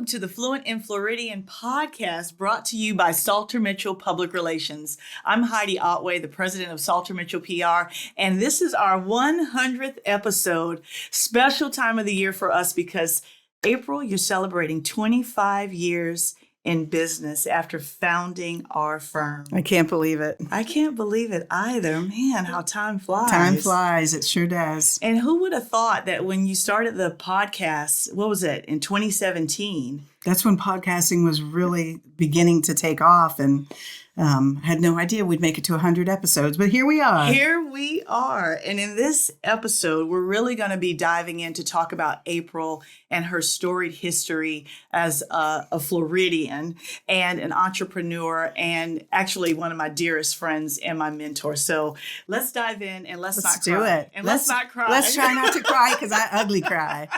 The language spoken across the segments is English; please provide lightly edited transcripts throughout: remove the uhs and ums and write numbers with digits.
welcome to the Fluent and Floridian podcast brought to you by SalterMitchell Public Relations. I'm Heidi Otway, the president of SalterMitchell PR, and this is our 100th episode. Special time of the year for us because April, you're celebrating 25 years in business after founding our firm. I can't believe it. I can't believe it either. Man, how time flies. Time flies. It sure does. And who would have thought that when you started the podcast, what was it, in 2017? That's when podcasting was really beginning to take off, and had no idea we'd make it to 100 episodes, but here we are. Here we are. And in this episode, we're really going to be diving in to talk about April and her storied history as a Floridian and an entrepreneur, and actually one of my dearest friends and my mentor. So let's dive in and let's not do cry. it. And let's not cry. Let's try not to cry because I ugly cry.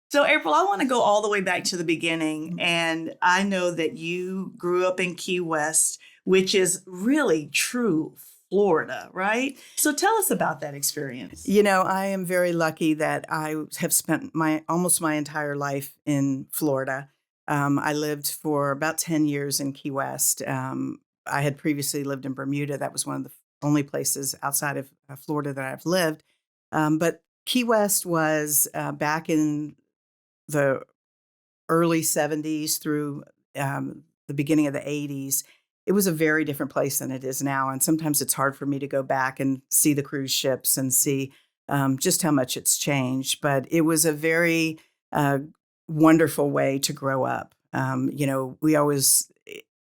So, April, I want to go all the way back to the beginning. And I know that you grew up in Key West, which is really true Florida, right? So tell us about that experience. You know, I am very lucky that I have spent almost my entire life in Florida. I lived for about 10 years in Key West. I had previously lived in Bermuda. That was one of the only places outside of Florida that I've lived. But Key West was back in the early 70s through the beginning of the 80s. It was a very different place than it is now. And sometimes it's hard for me to go back and see the cruise ships and see just how much it's changed. But it was a very wonderful way to grow up. We always,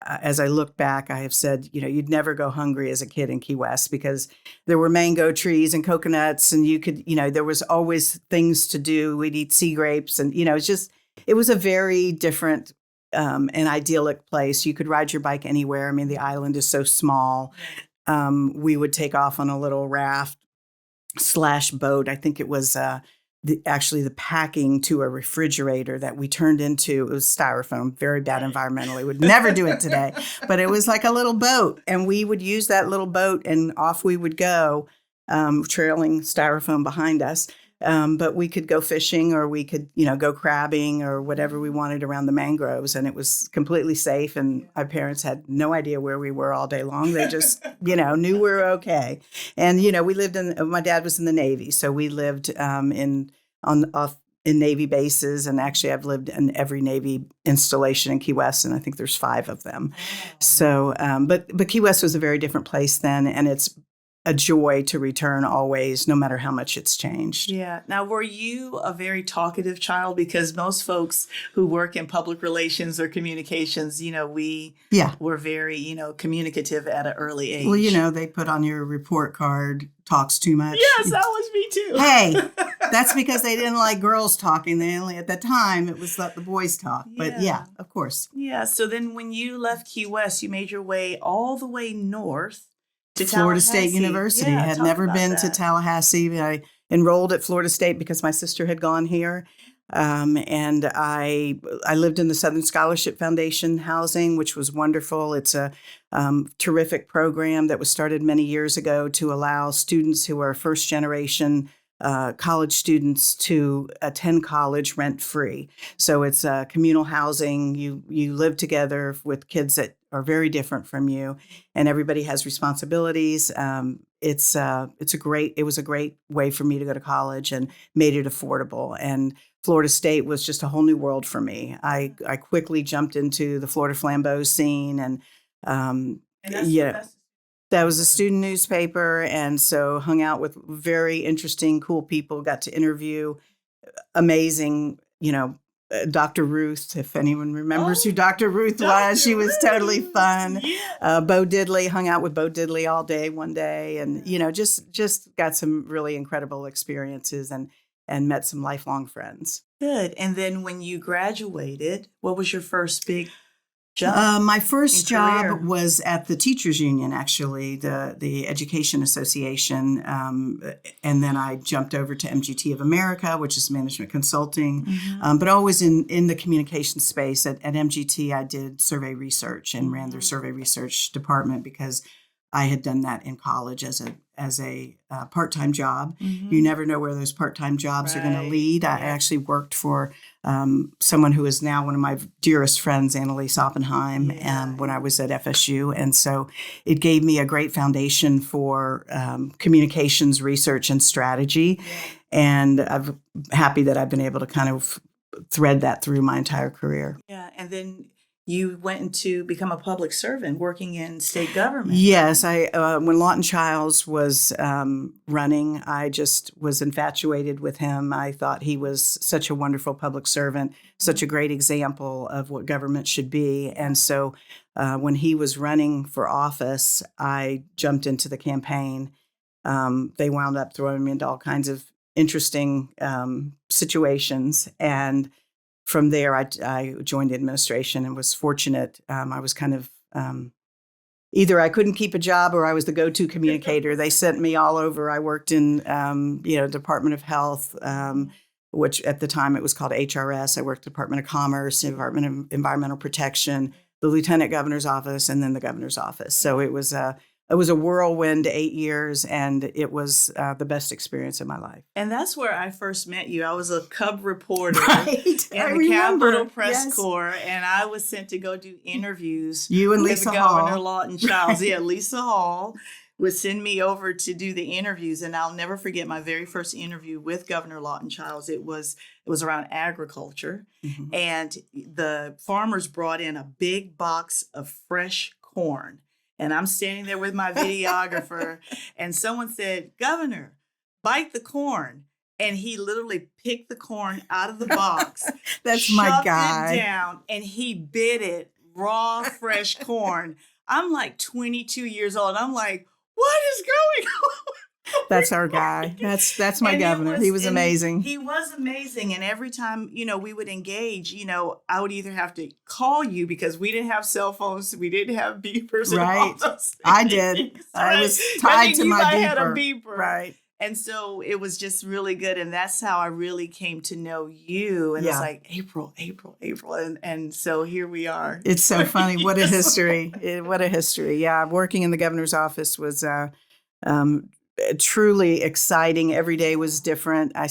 as I look back, I have said, you'd never go hungry as a kid in Key West because there were mango trees and coconuts, and you could, there was always things to do. We'd eat sea grapes, and, it was a very different and idyllic place. You could ride your bike anywhere. I mean, the island is so small. We would take off on a little raft/boat. I think it was actually the packing to a refrigerator that we turned into. It was styrofoam, very bad environmentally. Would never do it today. But it was like a little boat, and we would use that little boat, and off we would go, trailing styrofoam behind us. But we could go fishing, or we could, go crabbing or whatever we wanted around the mangroves. And it was completely safe. And my parents had no idea where we were all day long. They just, knew we were okay. And, we lived my dad was in the Navy. So we lived in Navy bases. And actually, I've lived in every Navy installation in Key West. And I think there's 5 of them. So, but Key West was a very different place then. And it's a joy to return always, no matter how much it's changed. Yeah. Now, were you a very talkative child? Because most folks who work in public relations or communications, we were very, communicative at an early age. Well, they put on your report card, talks too much. Yes, that was me too. Hey, that's because they didn't like girls talking. They only, at that time, it was let the boys talk. But yeah, of course. Yeah. So then when you left Key West, you made your way all the way north to Florida State University. I had never been to Tallahassee. I enrolled at Florida State because my sister had gone here. And I lived in the Southern Scholarship Foundation housing, which was wonderful. It's a terrific program that was started many years ago to allow students who are first generation college students to attend college rent-free. So it's communal housing. You live together with kids that are very different from you, and everybody has responsibilities. It was a great way for me to go to college and made it affordable. And Florida State was just a whole new world for me. I quickly jumped into the Florida Flambeau scene, and that was a student newspaper, and so hung out with very interesting, cool people, got to interview amazing, Dr. Ruth, if anyone remembers who Dr. Ruth was. She was totally fun. Yeah. Bo Diddley, hung out with Bo Diddley all day one day, and, just got some really incredible experiences and met some lifelong friends. Good. And then when you graduated, what was your first big job? My first job was at the Teachers Union, actually, the Education Association. And then I jumped over to MGT of America, which is management consulting, but always in the communication space. At MGT, I did survey research and ran their survey research department because I had done that in college as as a part-time job. Mhm. You never know where those part-time jobs are going to Right. lead. I Yeah. actually worked for someone who is now one of my dearest friends, Annalise Oppenheim, Yeah. when I was at FSU. And so it gave me a great foundation for communications research and strategy. Yeah. And I'm happy that I've been able to kind of thread that through my entire career. Yeah. And then you went to become a public servant working in state government. Yes, when Lawton Chiles was running, I just was infatuated with him. I thought he was such a wonderful public servant, such a great example of what government should be. And so when he was running for office, I jumped into the campaign. They wound up throwing me into all kinds of interesting situations. And from there, I joined the administration and was fortunate. I was kind of either I couldn't keep a job or I was the go-to communicator. They sent me all over. I worked in, Department of Health, which at the time it was called HRS. I worked Department of Commerce, Department of Environmental Protection, the Lieutenant Governor's office, and then the Governor's office. So it was a whirlwind 8 years, and it was the best experience of my life. And that's where I first met you. I was a cub reporter Right. in I the remember. Capitol Press Yes. Corps, and I was sent to go do interviews You and with Lisa Governor Hall. Lawton Chiles. Yeah, Lisa Hall would send me over to do the interviews, and I'll never forget my very first interview with Governor Lawton Chiles. It was around agriculture, Mhm. and the farmers brought in a big box of fresh corn. And I'm standing there with my videographer, and someone said, "Governor, bite the corn." And he literally picked the corn out of the box, That's my shoved guy. it down, and he bit it raw, fresh corn. I'm like 22 years old. I'm like, what is going on? That's our guy. That's my And it governor. He was and amazing. He was amazing. And every time, we would engage, I would either have to call you because we didn't have cell phones. We didn't have beepers. And all Right. those I did. things, I right? was I tied think to you my might beeper. had a beeper. Right. And so it was just really good. And that's how I really came to know you. And Yeah. it's like April. And so here we are. It's so funny. 20 What a years history. What a history. Yeah. Working in the governor's office was truly exciting. Every day was different. I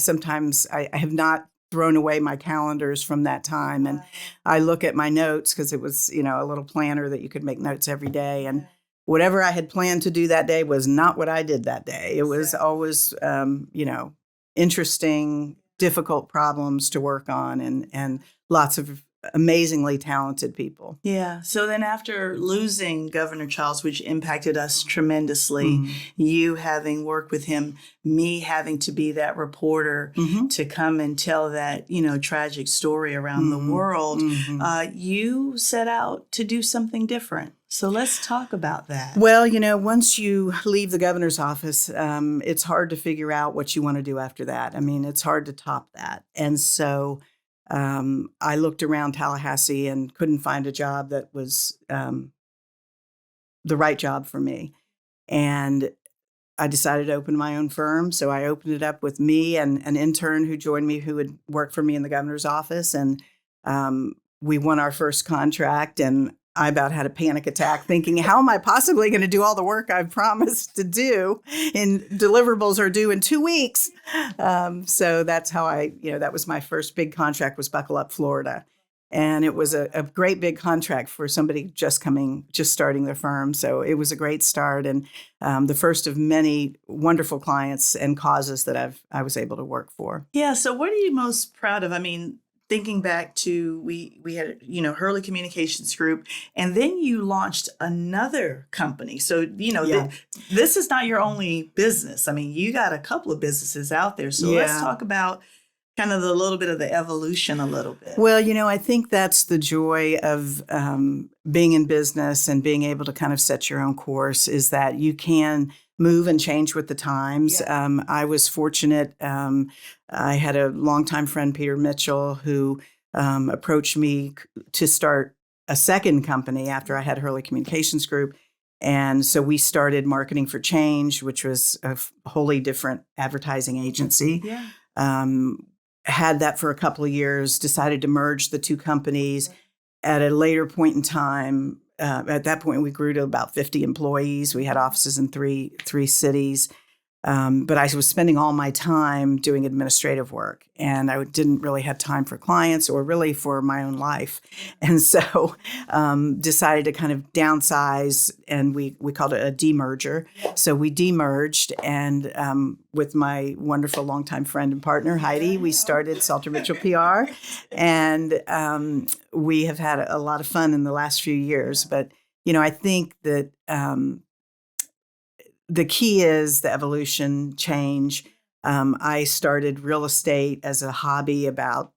have not thrown away my calendars from that time. And Wow. I look at my notes because it was, a little planner that you could make notes every day. And whatever I had planned to do that day was not what I did that day. It was Exactly. always, interesting, difficult problems to work on and lots of amazingly talented people. Yeah. So then after losing Governor Chiles, which impacted us tremendously, Mhm. you having worked with him, me having to be that reporter Mhm. to come and tell that, tragic story around the Mhm. world, Mhm. you set out to do something different. So let's talk about that. Well, once you leave the governor's office, it's hard to figure out what you want to do after that. I mean, it's hard to top that. And so I looked around Tallahassee and couldn't find a job that was the right job for me. And I decided to open my own firm. So I opened it up with me and an intern who joined me who had worked for me in the governor's office. And we won our first contract. And I about had a panic attack thinking, how am I possibly going to do all the work I've promised to do? And deliverables are due in 2 weeks. So that's how that was my first big contract, was Buckle Up, Florida. And it was a great big contract for somebody just starting their firm. So it was a great start and the first of many wonderful clients and causes that I was able to work for. Yeah. So what are you most proud of? I mean, thinking back to we had Hurley Communications Group, and then you launched another company. So Yeah. this is not your only business. I mean, you got a couple of businesses out there. So let's Yeah. talk about kind of the little bit of the evolution a little bit. Well, I think that's the joy of being in business and being able to kind of set your own course, is that you can move and change with the times. Yeah. I was fortunate. I had a longtime friend, Peter Mitchell, who approached me to start a second company after I had Hurley Communications Group. And so we started Marketing for Change, which was a wholly different advertising agency. Yeah. Had that for a couple of years, decided to merge the two companies. At a later point in time, at that point, we grew to about 50 employees. We had offices in three cities. But I was spending all my time doing administrative work, and I didn't really have time for clients or really for my own life. And so decided to kind of downsize, and we called it a demerger. So we demerged, and with my wonderful longtime friend and partner, Heidi, we started SalterMitchell PR. And we have had a lot of fun in the last few years. But, I think that the key is the evolution, change. I started real estate as a hobby about,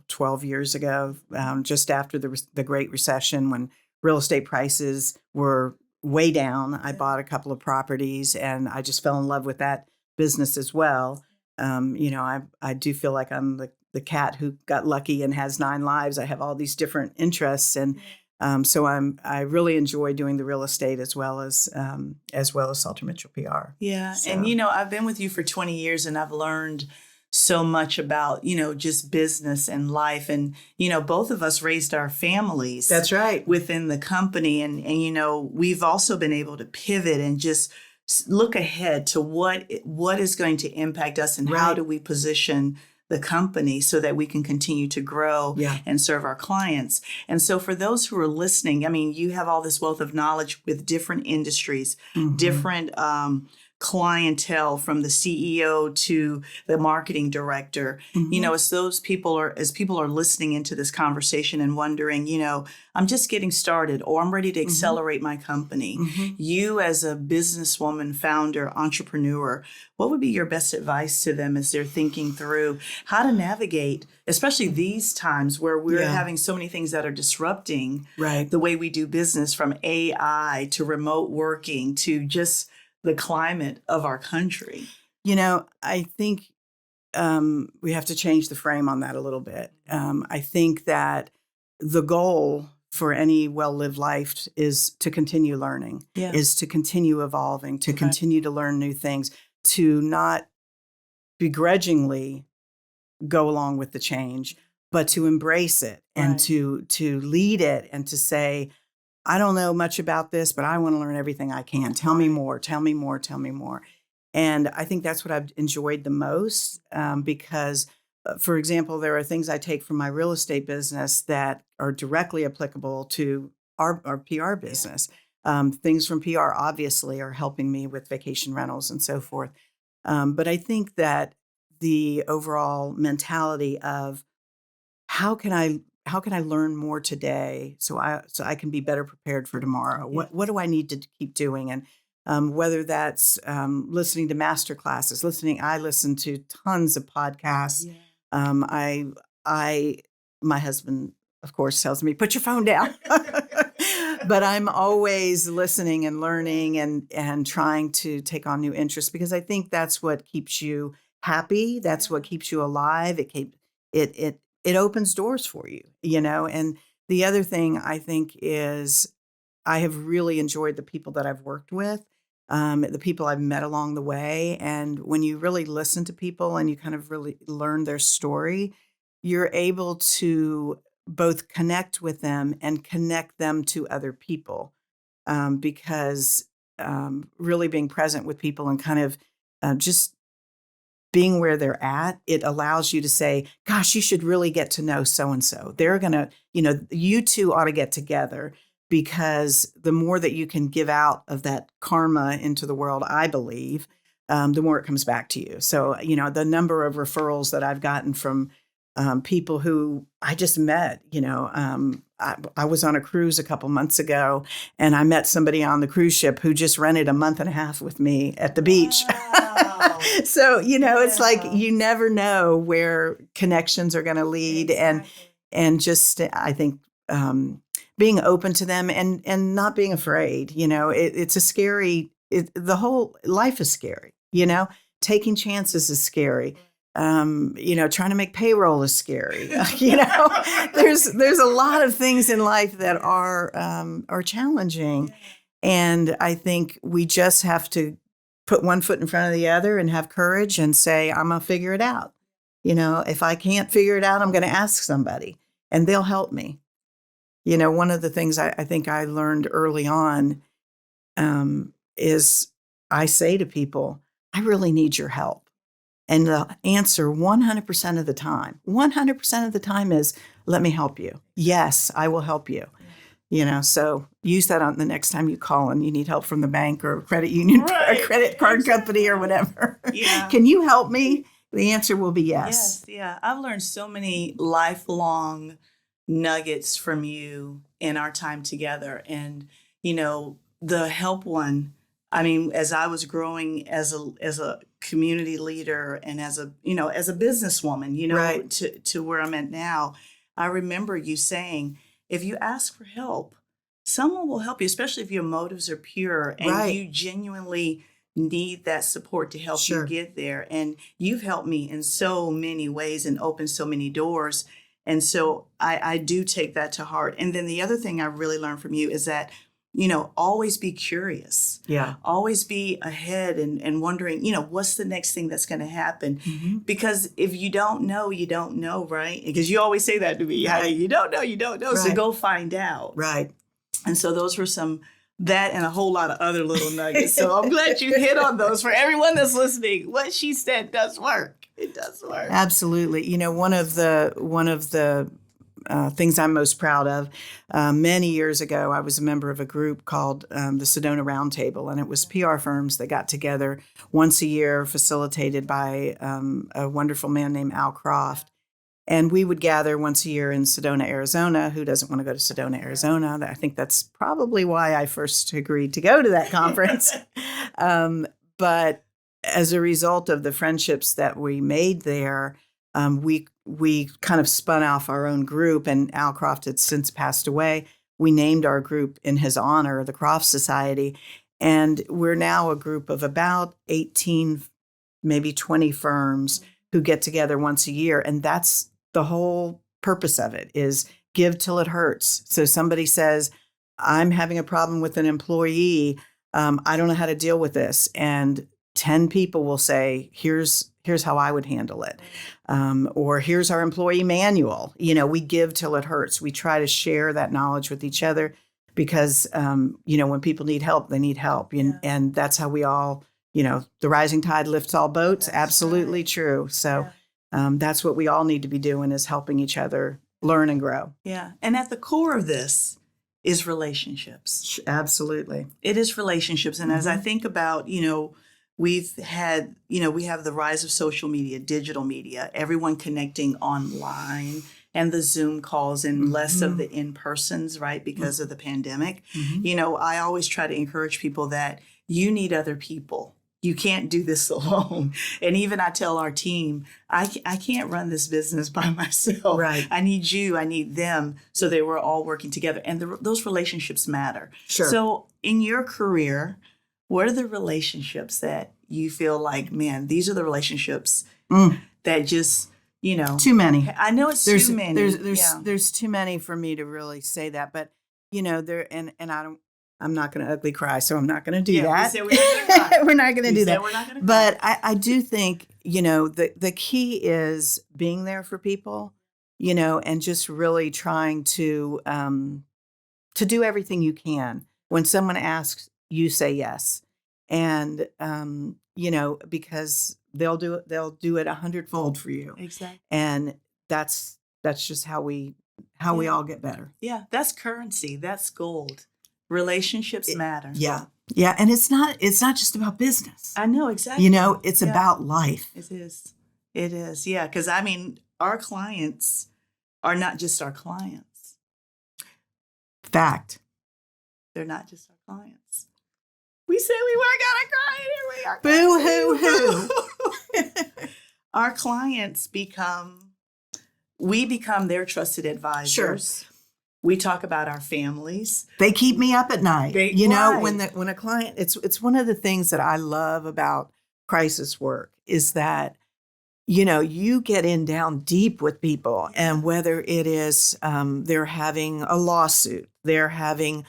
12 years ago, just after the Great Recession, when real estate prices were way down. I bought a couple of properties, and I just fell in love with that business as well. I do feel like I'm the cat who got lucky and has 9 lives. I have all these different interests, and so I really enjoy doing the real estate as well as SalterMitchell PR. Yeah. So. And, I've been with you for 20 years, and I've learned so much about, just business and life. And, both of us raised our families. That's right. Within the company. And, we've also been able to pivot and just look ahead to what is going to impact us, and how do we position the company so that we can continue to grow and serve our clients. And so for those who are listening, you have all this wealth of knowledge with different industries, different clientele, from the CEO to the marketing director. As people are listening into this conversation and wondering, I'm just getting started, or I'm ready to accelerate my company. You, as a businesswoman, founder, entrepreneur, what would be your best advice to them as they're thinking through how to navigate, especially these times where we're having so many things that are disrupting the way we do business, from AI to remote working to just the climate of our country? I think we have to change the frame on that a little bit. I think that the goal for any well-lived life is to continue learning, is to continue evolving, to continue to learn new things, to not begrudgingly go along with the change, but to embrace it and to lead it, and to say, I don't know much about this, but I want to learn everything I can. Tell me more, tell me more, tell me more. And I think that's what I've enjoyed the most, because, for example, there are things I take from my real estate business that are directly applicable to our PR business. Things from PR obviously are helping me with vacation rentals and so forth. But I think that the overall mentality of how can I learn more today so I can be better prepared for tomorrow? What do I need to keep doing? And whether that's listening to master classes, I listen to tons of podcasts. My husband, of course, tells me, put your phone down. But I'm always listening and learning and trying to take on new interests, because I think that's what keeps you happy. That's what keeps you alive. It opens doors for you, And the other thing I think is I have really enjoyed the people that I've worked with, the people I've met along the way. And when you really listen to people and you kind of really learn their story, you're able to both connect with them and connect them to other people, because really being present with people and kind of just being where they're at, it allows you to say, gosh, you should really get to know so-and-so. They're going to, you two ought to get together, because the more that you can give out of that karma into the world, I believe, the more it comes back to you. So, the number of referrals that I've gotten from people who I just met, I was on a cruise a couple months ago, and I met somebody on the cruise ship who just rented a month and a half with me at the beach. Wow. So, it's like you never know where connections are going to lead. Exactly. And just, I think, being open to them and not being afraid, it's a scary, the whole life is scary, taking chances is scary. Trying to make payroll is scary. There's a lot of things in life that are challenging. And I think we just have to put one foot in front of the other and have courage and say, I'm going to figure it out. If I can't figure it out, I'm going to ask somebody and they'll help me. One of the things I think I learned early on is I say to people, I really need your help. And the answer 100% of the time is, let me help you. Yes, I will help you. So use that on the next time you call and you need help from the bank or credit union Right. or credit card company or whatever. Yeah. Can you help me? The answer will be yes. Yes, yeah. I've learned so many lifelong nuggets from you in our time together. And, the help one, I mean, as I was growing as a community leader and as a businesswoman, Right. to where I'm at now, I remember you saying, if you ask for help, someone will help you, especially if your motives are pure and Right. you genuinely need that support to help Sure. you get there. And you've helped me in so many ways and opened so many doors. And so I do take that to heart. And then the other thing I really learned from you is that, always be curious. Yeah. Always be ahead and wondering, what's the next thing that's going to happen? Mm-hmm. Because if you don't know, you don't know, right? Because you always say that to me, Right. Heidi, you don't know, you don't know. So Right. go find out. Right. And so those were that and a whole lot of other little nuggets. So I'm glad you hit on those. For everyone that's listening, what she said does work. It does work. Absolutely. One of the things I'm most proud of, many years ago, I was a member of a group called the Sedona Roundtable, and it was PR firms that got together once a year, facilitated by a wonderful man named Al Croft. And we would gather once a year in Sedona, Arizona. Who doesn't want to go to Sedona, Arizona? I think that's probably why I first agreed to go to that conference. But as a result of the friendships that we made there, we kind of spun off our own group, and Al Croft had since passed away. We named our group in his honor, the Croft Society. And we're now a group of about 18, maybe 20 firms who get together once a year. And that's the whole purpose of it, is give till it hurts. So somebody says, I'm having a problem with an employee. I don't know how to deal with this. And 10 people will say, here's how I would handle it. Or here's our employee manual. We give till it hurts. We try to share that knowledge with each other because, when people need help, they need help. And that's how we all, the rising tide lifts all boats. That's Absolutely right. true. So that's what we all need to be doing, is helping each other learn and grow. Yeah. And at the core of this is relationships. Absolutely. It is relationships. And as I think about, we have the rise of social media, digital media, everyone connecting online and the Zoom calls and less of the in-persons, right? Because of the pandemic. I always try to encourage people that you need other people. You can't do this alone. And even I tell our team, I can't run this business by myself. Right. I need you. I need them. So they were all working together. And those relationships matter. Sure. So in your career, what are the relationships that you feel like, man, these are the relationships that just, Too many. I know it's too many. There's too many for me to really say that, but there and I'm not going to ugly cry, so I'm not going to do that. We said we're not going to cry. We're not going to do that. We're not going to But I do think, the key is being there for people, and just really trying to do everything you can. When someone asks, you say yes. And, because they'll do it 100-fold for you. Exactly. And that's just how we all get better. Yeah, that's currency. That's gold. Relationships matter. Yeah. Yeah. And it's not just about business. I know, exactly. It's about life. It is. It is. Yeah. Because our clients are not just our clients. Fact. They're not just our clients. We said we weren't gonna cry, and here we are. Boo-hoo-hoo. Our clients become their trusted advisors. Sure. We talk about our families. They keep me up at night. Right. When a client, it's one of the things that I love about crisis work is that, you get in down deep with people, and whether it is they're having a lawsuit, they're having,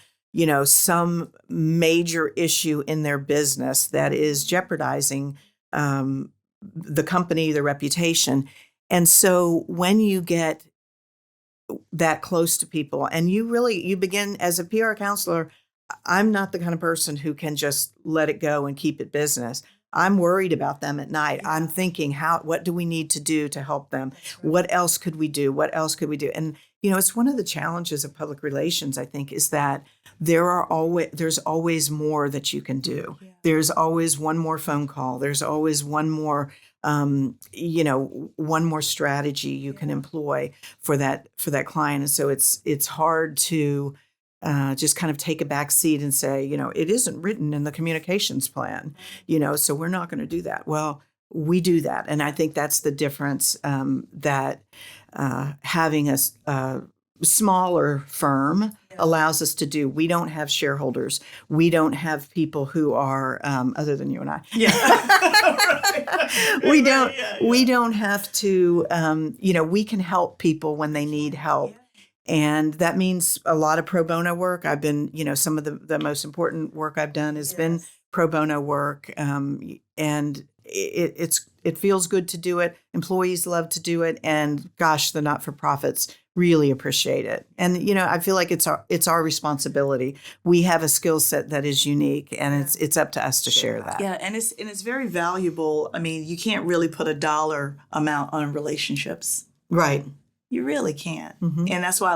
some major issue in their business that is jeopardizing the company, the reputation. And so when you get that close to people. And you begin as a PR counselor. I'm not the kind of person who can just let it go and keep it business. I'm worried about them at night. Yeah. I'm thinking, what do we need to do to help them? Right. What else could we do? What else could we do? And, it's one of the challenges of public relations, I think, is that there's always more that you can do. Yeah. There's always one more phone call. There's always one more, one more strategy you can employ for that client. And so it's hard to just kind of take a back seat and say, it isn't written in the communications plan, so we're not going to do that. Well, we do that. And I think that's the difference that having a smaller firm allows us to do. We don't have shareholders. We don't have people who are, other than you and I. Yeah. We don't. We don't have to. We can help people when they need help. Yeah. And that means a lot of pro bono work. I've been, some of the most important work I've done has been pro bono work. And it feels good to do it. Employees love to do it. And gosh, the not-for-profits really appreciate it. And, I feel like it's our responsibility. We have a skill set that is unique, and it's up to us to share that. Yeah. And it's very valuable. I mean, you can't really put a dollar amount on relationships. Right. You really can't. Mm-hmm. And that's why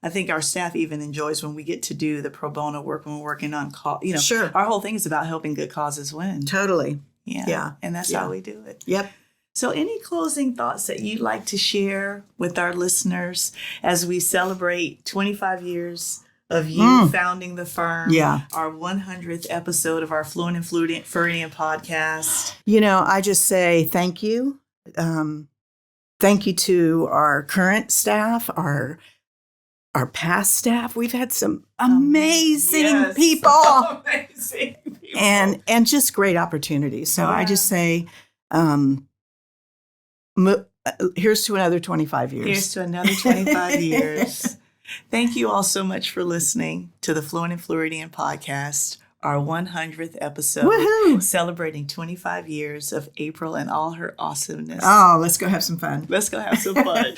I think our staff even enjoys when we get to do the pro bono work when we're working on Sure. Our whole thing is about helping good causes win. Totally. Yeah. Yeah. And that's how we do it. Yep. So any closing thoughts that you'd like to share with our listeners as we celebrate 25 years of you founding the firm? Yeah. Our 100th episode of our Fluent and Floridian podcast. I just say thank you. Thank you to our current staff, our past staff. We've had some amazing people. Amazing people. And just great opportunities. So I just say, here's to another 25 years. Here's to another 25 years. Thank you all so much for listening to the Fluent and Floridian podcast, our 100th episode, Woohoo! Celebrating 25 years of April and all her awesomeness. Oh, let's go have some fun. Let's go have some fun.